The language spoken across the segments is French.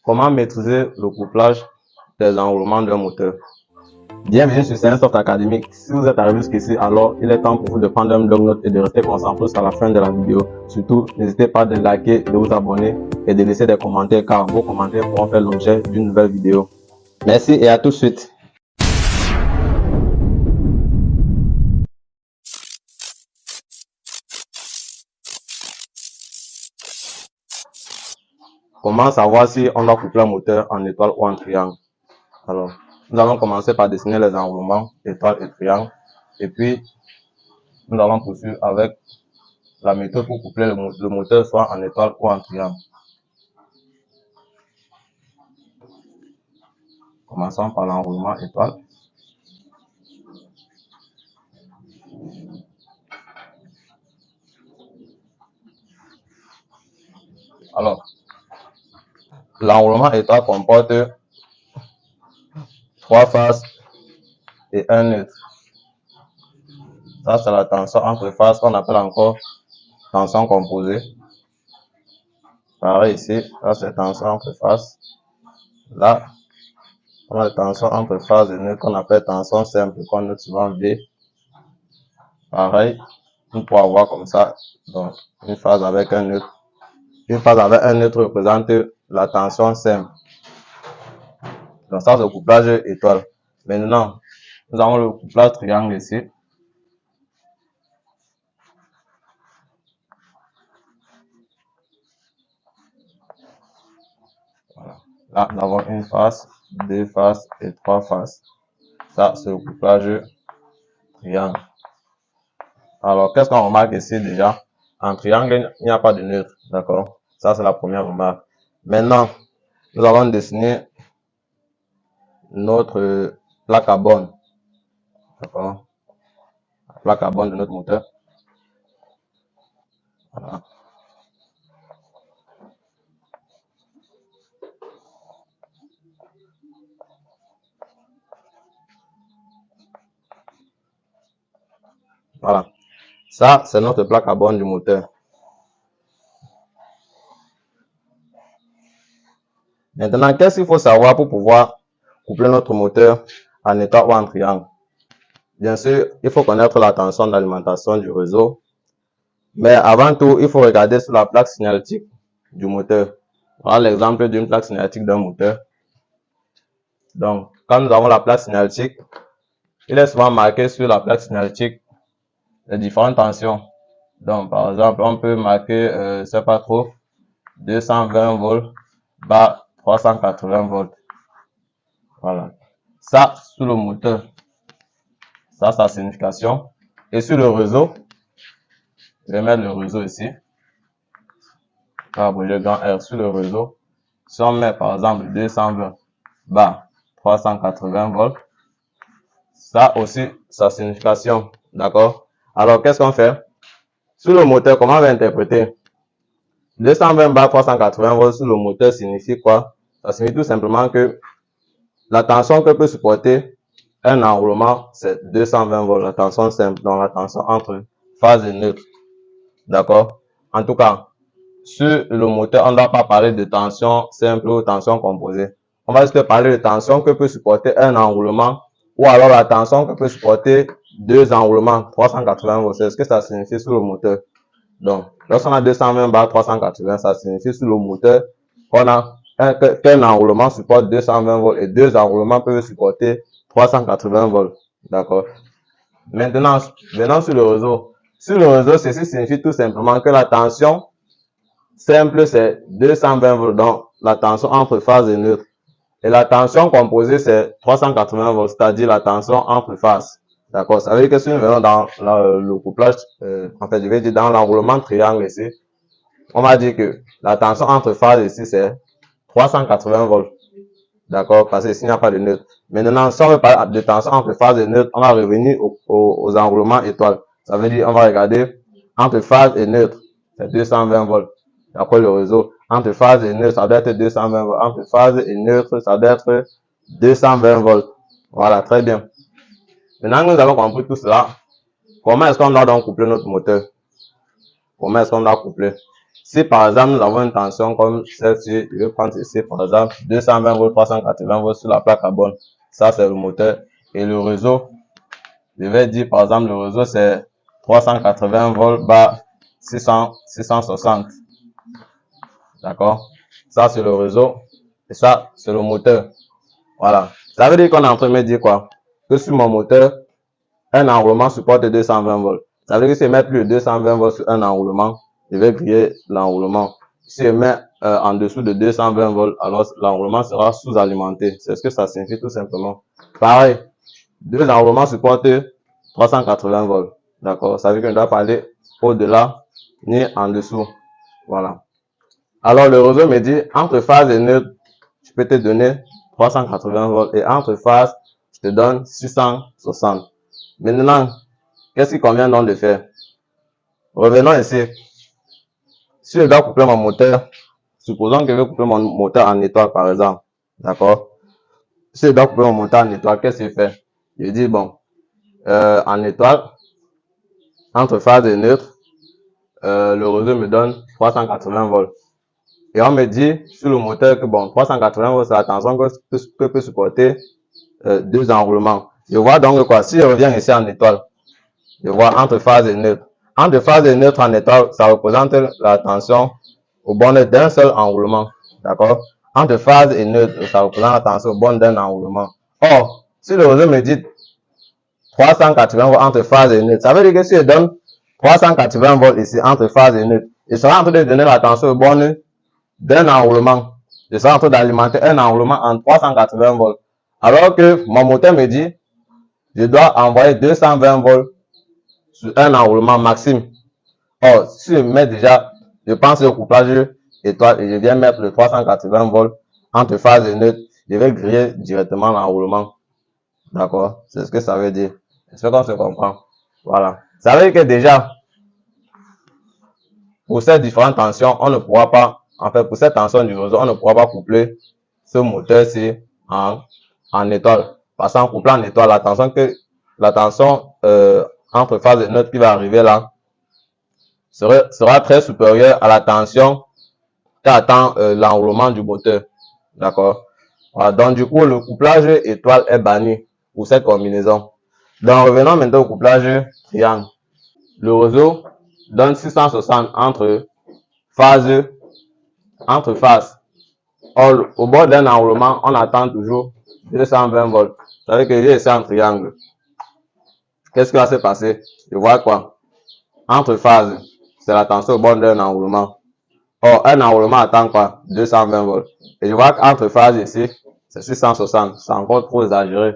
Comment maîtriser le couplage des enroulements d'un moteur? Bienvenue sur Soft Académique. Si vous êtes arrivé jusqu'ici, alors il est temps pour vous de prendre un bloc-notes et de rester concentré jusqu'à la fin de la vidéo. Surtout, n'hésitez pas de liker, de vous abonner et de laisser des commentaires car vos commentaires pourront faire l'objet d'une nouvelle vidéo. Merci et à tout de suite. Comment savoir si on doit coupler un moteur en étoile ou en triangle? Alors, nous allons commencer par dessiner les enroulements étoile et triangle. Et puis, nous allons poursuivre avec la méthode pour coupler le moteur soit en étoile ou en triangle. Commençons par l'enroulement étoile. Alors, l'enroulement étoile comporte 3 faces et un neutre. Ça, c'est la tension entre faces qu'on appelle encore tension composée. Pareil ici, ça c'est tension entre faces. Là, on a la tension entre phases et neutre qu'on appelle tension simple, qu'on note souvent V. Pareil, on peut avoir comme ça, donc une phase avec un neutre. Une phase avec un neutre représente la tension simple. Donc ça c'est le couplage étoile. Maintenant, nous avons le couplage triangle ici. Voilà. Là, nous avons une face, deux faces et trois faces. Ça, c'est le couplage triangle. Alors, qu'est-ce qu'on remarque ici déjà? En triangle, il n'y a pas de neutre. D'accord? Ça, c'est la première remarque. Maintenant, nous allons dessiner notre plaque à borne. D'accord? La plaque à borne de notre moteur. Voilà. Voilà. Ça, c'est notre plaque à borne du moteur. Maintenant, qu'est-ce qu'il faut savoir pour pouvoir coupler notre moteur en étoile ou en triangle? Bien sûr, il faut connaître la tension d'alimentation du réseau. Mais avant tout, il faut regarder sur la plaque signalétique du moteur. Voilà l'exemple d'une plaque signalétique d'un moteur. Donc, quand nous avons la plaque signalétique, il est souvent marqué sur la plaque signalétique les différentes tensions. Donc, par exemple, on peut marquer, c'est pas trop, 220 volts, bas 380 volts. Voilà. Ça, sur le moteur, ça, sa signification. Et sur le réseau, je vais mettre le réseau ici. Le grand R sur le réseau. Si on met par exemple 220, bas 380 volts, ça aussi, sa signification. D'accord? Alors, qu'est-ce qu'on fait? Sur le moteur, comment on va interpréter? 220 bas 380 volts sur le moteur signifie quoi? Ça signifie tout simplement que la tension que peut supporter un enroulement, c'est 220 volts, la tension simple, donc la tension entre phase et neutre. D'accord? En tout cas, sur le moteur, on ne doit pas parler de tension simple ou tension composée. On va juste parler de tension que peut supporter un enroulement ou alors la tension que peut supporter deux enroulements 380 volts. C'est ce que ça signifie sur le moteur. Donc, lorsqu'on a 220 bar 380, ça signifie sur le moteur qu'on a qu'un enroulement supporte 220 volts et deux enroulements peuvent supporter 380 volts. D'accord? Maintenant, venons sur le réseau. Sur le réseau, ceci signifie tout simplement que la tension simple, c'est 220 volts, donc la tension entre phase et neutre. Et la tension composée, c'est 380 volts, c'est-à-dire la tension entre phases. D'accord? Ça veut dire que si nous venons dans le couplage, en fait, je vais dire dans l'enroulement triangle ici, on va dire que la tension entre phases ici, c'est 380 volts. D'accord? Parce que ici, il n'y a pas de neutre. Maintenant, si on veut parler de tension entre phase et neutre, on va revenir aux enroulements étoiles. Ça veut dire, on va regarder entre phase et neutre, c'est 220 volts. D'accord, le réseau. Entre phase et neutre, ça doit être 220 volts. Entre phase et neutre, ça doit être 220 volts. Voilà, très bien. Maintenant que nous avons compris tout cela, comment est-ce qu'on doit donc coupler notre moteur? Comment est-ce qu'on doit coupler? Si par exemple nous avons une tension comme celle-ci, je vais prendre ici par exemple 220 volts, 380 volts sur la plaque carbone. Ça c'est le moteur. Et le réseau, je vais dire par exemple le réseau c'est 380 volts bar 660. D'accord? Ça c'est le réseau. Et ça c'est le moteur. Voilà. Ça veut dire qu'on est en train de me dire quoi? Que sur mon moteur, un enroulement supporte 220 volts. Ça veut dire que si je mets plus de 220 volts sur un enroulement, je vais griller l'enroulement. Si je mets en dessous de 220 volts, alors l'enroulement sera sous-alimenté. C'est ce que ça signifie tout simplement. Pareil, deux enroulements supportent 380 volts. D'accord? Ça veut dire qu'on ne doit pas aller au-delà ni en dessous. Voilà. Alors le réseau me dit, entre phase et neutre, je peux te donner 380 volts et entre phase, je te donne 660. Maintenant, qu'est-ce qu'il convient donc de faire? Revenons ici. Si je dois couper mon moteur, supposons que je vais couper mon moteur en étoile par exemple. D'accord? Si je dois couper mon moteur en étoile, qu'est-ce que je fais? Je dis bon, en étoile, entre phase et neutre, le réseau me donne 380 volts. Et on me dit sur le moteur que bon, 380 volts, c'est la tension que peut supporter deux enroulements. Je vois donc quoi? Si je reviens ici en étoile, je vois entre phase et neutre. Entre phase et neutre en étoile, ça représente la tension au borne d'un seul enroulement. D'accord? Entre phase et neutre, ça représente la tension au borne d'un enroulement. Or, si le réseau me dit 380 volts entre phase et neutre, ça veut dire que si je donne 380 volts ici entre phase et neutre, il sera en train de donner la tension au borne d'un enroulement. Je serai en train d'alimenter un enroulement en 380 volts. Alors que mon moteur me dit, je dois envoyer 220 volts sur un enroulement maximum. Or, si je mets déjà, je pense au couplage étoile et je viens mettre le 380 volts entre phase et neutre, je vais griller directement l'enroulement. D'accord? C'est ce que ça veut dire. J'espère qu'on se comprend. Voilà. Ça veut dire que déjà, pour ces différentes tensions, on ne pourra pas, en fait, pour cette tension du réseau, on ne pourra pas coupler ce moteur-ci en étoile. Parce qu'en couplant en étoile, la tension entre phase et neutre qui va arriver là sera très supérieure à la tension qu'attend l'enroulement du moteur. D'accord? Voilà. Donc, du coup, le couplage étoile est banni pour cette combinaison. Donc, revenons maintenant au couplage triangle. Le réseau donne 660 entre phases. Or, au bord d'un enroulement, on attend toujours 220 volts. Ça veut dire que j'ai ici un triangle. Qu'est-ce qui va se passer? Je vois quoi? Entre phases, c'est la tension au bord d'un enroulement. Or, un enroulement attend quoi? 220 volts. Et je vois qu'entre phases ici, c'est 660. C'est encore trop exagéré.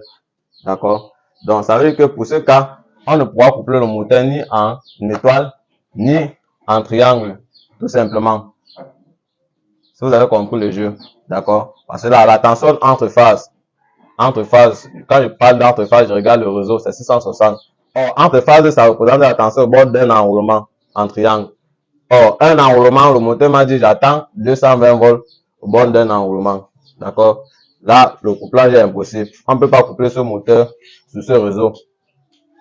D'accord? Donc, ça veut dire que pour ce cas, on ne pourra coupler le moteur ni en étoile, ni en triangle. Tout simplement. Si vous avez compris le jeu. D'accord? Parce que là, la tension entre phases, quand je parle d'entre phases, je regarde le réseau, c'est 660. Or, entre phases, ça représente la tension au bord d'un enroulement en triangle. Or, un enroulement, le moteur m'a dit, j'attends 220 volts au bord d'un enroulement. D'accord? Là, le couplage est impossible. On ne peut pas coupler ce moteur sur ce réseau.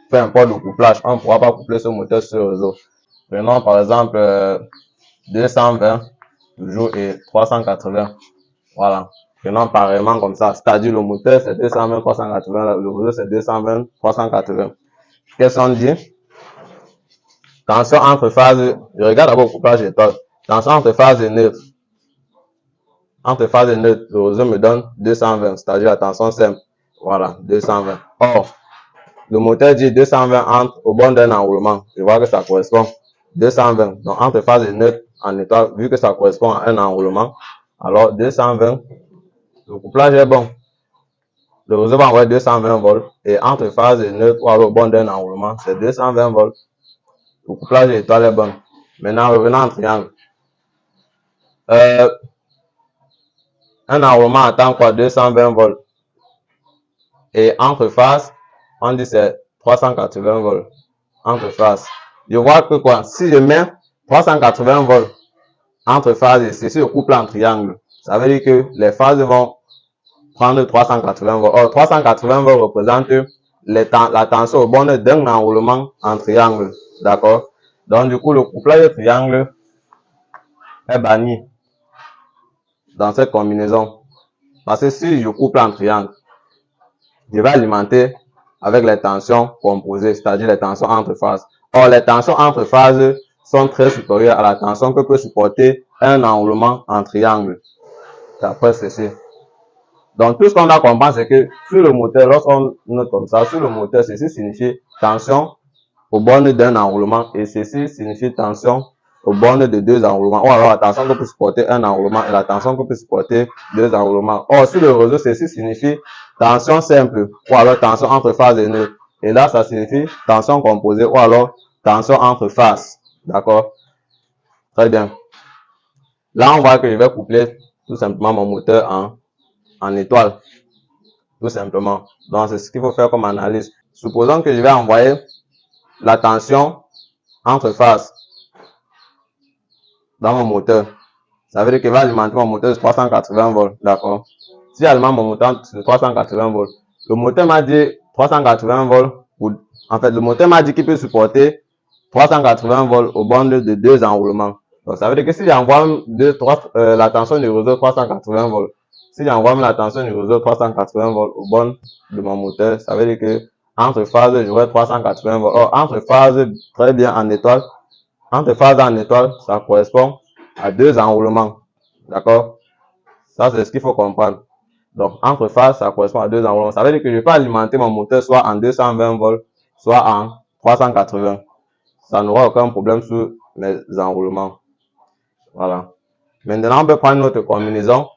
Peu importe le couplage, on ne pourra pas coupler ce moteur sur ce réseau. Prenons par exemple 220 toujours et 380. Voilà. Prenons pareillement comme ça. C'est-à-dire le moteur c'est 220, 380, le réseau c'est 220, 380. Qu'est-ce qu'on dit? Tension entre phases, je regarde d'abord le couplage étoile. Tension entre phase et neutre. Entre phase et neutre, le réseau me donne 220, c'est-à-dire la tension simple. Voilà, 220. Or, le moteur dit 220 au bord d'un enroulement. Je vois que ça correspond 220. Donc, entre phase et neutre en étoile, vu que ça correspond à un enroulement, alors 220, le couplage est bon. Le réseau va envoyer 220 volts et entre phase et neutre ou au bord d'un enroulement, c'est 220 volts. Le couplage étoile est bon. Maintenant, revenons en triangle. Un enroulement attend quoi? 220 volts. Et entre phases, on dit c'est 380 volts. Entre phases. Je vois que quoi? Si je mets 380 volts entre phases ici, si je couple en triangle, ça veut dire que les phases vont prendre 380 volts. Or, 380 volts représente la tension au bord d'un enroulement en triangle. D'accord? Donc, du coup, le couplage triangle est banni dans cette combinaison. Parce que si je couple en triangle, je vais alimenter avec les tensions composées, c'est-à-dire les tensions entre phases. Or, les tensions entre phases sont très supérieures à la tension que peut supporter un enroulement en triangle. D'après ceci. Donc, tout ce qu'on doit comprendre, c'est que sur le moteur, lorsqu'on note comme ça, sur le moteur, ceci signifie tension aux bornes d'un enroulement et ceci signifie tension aux bornes de deux enroulements. Ou alors la tension que peut supporter un enroulement et la tension que peut supporter deux enroulements. Or, sur le réseau, ceci signifie tension simple ou alors tension entre phases et neutres. Et là, ça signifie tension composée ou alors tension entre phases. D'accord? Très bien. Là, on voit que je vais coupler tout simplement mon moteur en étoile. Tout simplement. Donc, c'est ce qu'il faut faire comme analyse. Supposons que je vais envoyer la tension entre phases dans mon moteur. Ça veut dire qu'il va alimenter mon moteur de 380 volts. D'accord? Si j'alimente mon moteur de 380 volts, le moteur m'a dit 380 volts. En fait, le moteur m'a dit qu'il peut supporter 380 volts aux bornes de deux enroulements. Donc, ça veut dire que si j'envoie la tension du réseau 380 volts, si j'envoie la tension du réseau 380 volts aux bornes de mon moteur, ça veut dire que entre phases, j'aurai 380 volts. Or, entre phases, très bien en étoile, entre phases en étoile, ça correspond à deux enroulements. D'accord? Ça, c'est ce qu'il faut comprendre. Donc, entre phases, ça correspond à deux enroulements. Ça veut dire que je peux alimenter mon moteur soit en 220 volts, soit en 380. Ça n'aura aucun problème sur mes enroulements. Voilà. Maintenant, on peut prendre notre combinaison.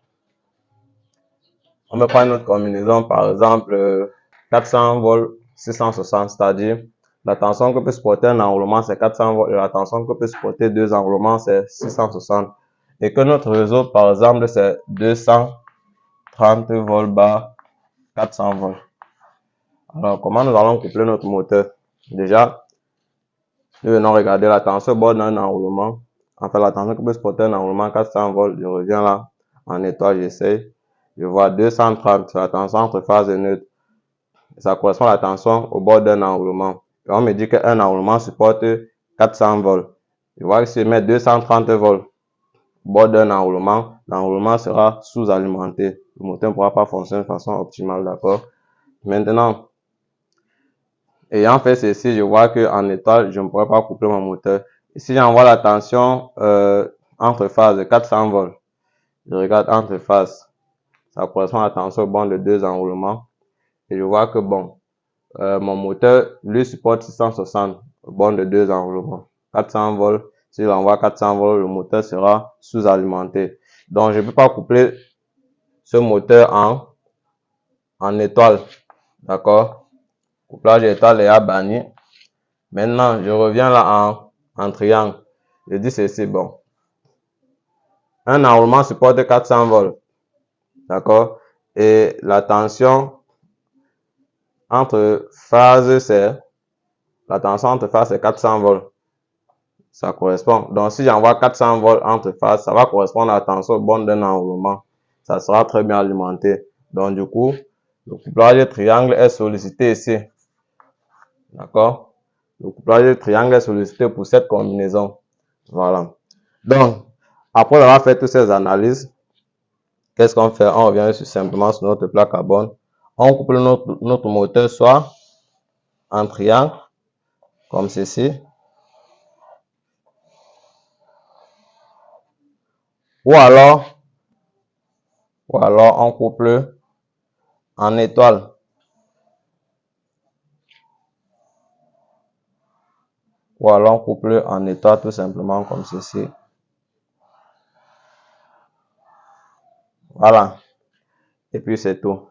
On peut prendre notre combinaison, par exemple, 400 volts, 660, c'est-à-dire la tension que peut supporter un enroulement, c'est 400 volts et la tension que peut supporter deux enroulements, c'est 660. Et que notre réseau, par exemple, c'est 230 volts bar 400 volts. Alors, comment nous allons coupler notre moteur? Déjà, nous venons regarder la tension au bord d'un enroulement. Enfin, la tension que peut supporter un enroulement 400 volts. Je reviens là, en étoile, j'essaye. Je vois 230, c'est la tension entre phase et neutre. Ça correspond à la tension au bord d'un enroulement. Et on me dit qu'un enroulement supporte 400 volts. Je vois que si je mets 230 volts au bord d'un enroulement, l'enroulement sera sous-alimenté. Le moteur ne pourra pas fonctionner de façon optimale, d'accord? Maintenant, ayant fait ceci, je vois qu'en étoile, je ne pourrais pas couper mon moteur. Ici, j'envoie la tension entre phases de 400 volts. Je regarde entre phases. Ça correspond à la tension au bord de deux enroulements. Et je vois que bon, mon moteur, lui, supporte 660 au bord de deux enroulements. 400 volts. Si j'envoie 400 volts, le moteur sera sous-alimenté. Donc, je ne peux pas coupler ce moteur en étoile. D'accord? Couplage étoile est à banni. Maintenant, je reviens là en triangle. Je dis ceci, bon. Un enroulement supporte 400 volts. D'accord? Et la tension entre phases, c'est 400 volts. Ça correspond. Donc, si j'envoie 400 volts entre phases, ça va correspondre à la tension bonne d'un enroulement. Ça sera très bien alimenté. Donc, du coup, le couplage triangle est sollicité ici. D'accord? Le couplage triangle est sollicité pour cette combinaison. Voilà. Donc, après avoir fait toutes ces analyses, qu'est-ce qu'on fait? On revient simplement sur notre plaque carbone. On couple notre moteur soit en triangle, comme ceci, ou alors on couple en étoile. Ou alors on couple en étoile tout simplement comme ceci. Voilà. Et puis c'est tout.